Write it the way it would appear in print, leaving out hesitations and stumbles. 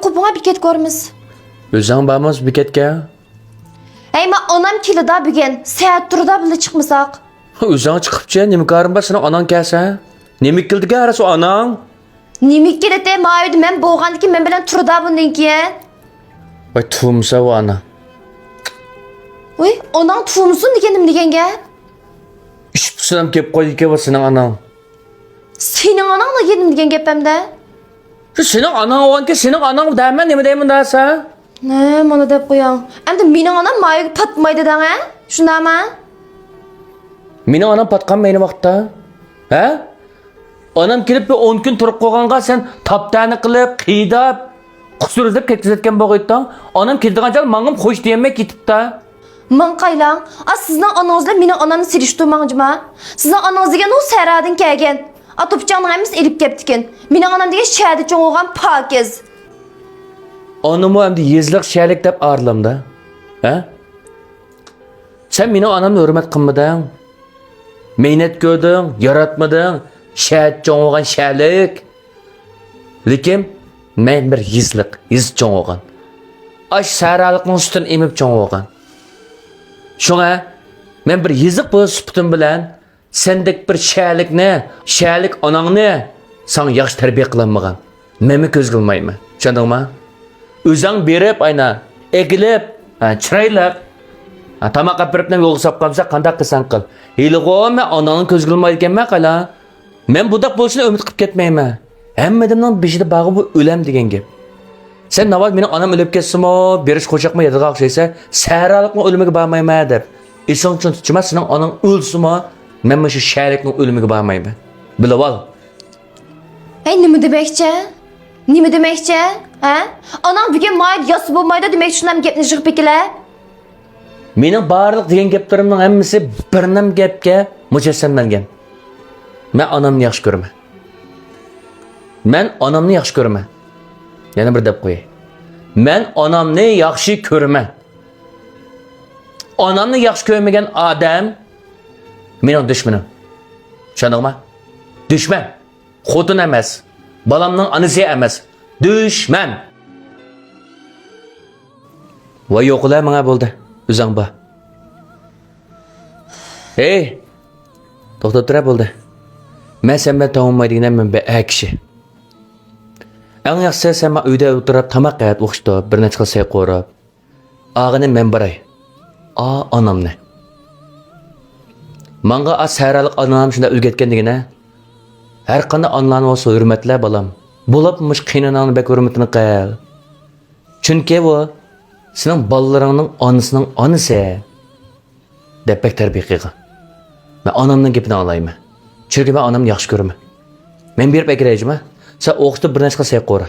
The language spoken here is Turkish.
qupuna biket görmüz. Özün barmaz beketke? Hey, ma onam kilida bugün. Saat turda bile çıkmasak. Özün çıkıpçı, nemi karın var senin anan kelse? Nemi kildi arası o anan? Nimik kelete ma öydü men boğandaki men bilen turda bundan keyin. Vay tuğumsa o ana. Uy, onan tuğumsun degenim gap. İş bu sınam kep koy ki var senin anan. Senin ananla geldim degen gapemde. Senin anan olan ki senin anan dermen nemi demin derse? Ne, mana dep qo'yang. Endi mening onam mayga patmaydi dang, ha? Shundaymi? Meni anam patkan meni vaqtda. Ha? Anam kelib bir 10 kun turib qo'yganga sen taptani qilib, qiydab, qusurizib ketkizayotgan bo'g'aytdan. Anam keldigancha mangim xo'sh deyamay ketibdi. Men qaylang. Sizning onangizlar mening onamni silishtirmoqchimi? Sizning onangiz degan u Saradan kelgan. Atopchani hammasi elib kelibdikin. Mening onam degan shahada cho'ng'ilgan pokiz. Anamı hem de yezlik şerlik dep ağırlamda. Ha? Sen meni anamni hürmet qilmading. Mehnat ko'rding, yaratmading, şahid cho'ng'ilgan şerlik. Lekin men bir yezlik, yez cho'ng'ilgan. Ash saralikning sutini emib cho'ng'ilgan. Shunga men bir yezik bo'lish suputim bilan sendek bir şerlik onangni sana yaxshi tarbiya qilolmagan. Menmi ko'z qilmayman. Tushundingmi? Özün berip ayna egilip, çıraylık. Tamak apırıp nem yolu sapqamsa qanday qilsan qil. Hiligo men onanın ko'z qilmaydi ekanman qala. Men budak bo'lishini umid qilib ketmayman. Hammadamning beshida bag'i bu o'lam degan gap. Sen navbat meni onam o'lib ketsimi, berish qo'shaqma yadiga o'xshaysa, saralikning o'limiga bormayman deb. Esing uchun tutma, sening onang o'lsimi, men shu sharikning o'limiga bormayman. Bilib ol. Hey, nima demoqchi? Nima demoqchi? Ha? Onam bugün mayda yası bo'lmaydi demak shunam gapni yig'ib bekilar. Mening barliq degan gaplarimning hammasi birnam gapga mujassamlangan. Men onamni yaxshi ko'raman. Men onamni yaxshi ko'raman. Yana bir deb qo'yay. Men onamni yaxshi ko'raman. Onamni yaxshi ko'rmagan odam mening dushmanim. Tushundingmi? Dushman. Xotin emas. Balamning onasi emas. Düşman. Voy yo'qlar menga bo'ldi. O'zing bor. Hey. To'xtab tura bo'ldi. Men senga tavonmaydigan men bir kishi. Eng yaxshisi sen uyda o'tirib tamoq yeyib o'qishdi, bir necha qilsay qo'rab. Og'ini men baray. Onamni. Menga saralik onam shunda o'rgatganligini har qanday onlarni bo'lsa hurmatlar balam. Bo'libmish qiynanani bek hurmatini qil. Chunki bu sening bolalaringning onasining onasi deb bek tarbiya qilgan. Men onamning gapini olayman. Chunki men onamni yaxshi ko'raman. Men berib akirayjima, sen o'qitib bir narsa qilsay qo'ra.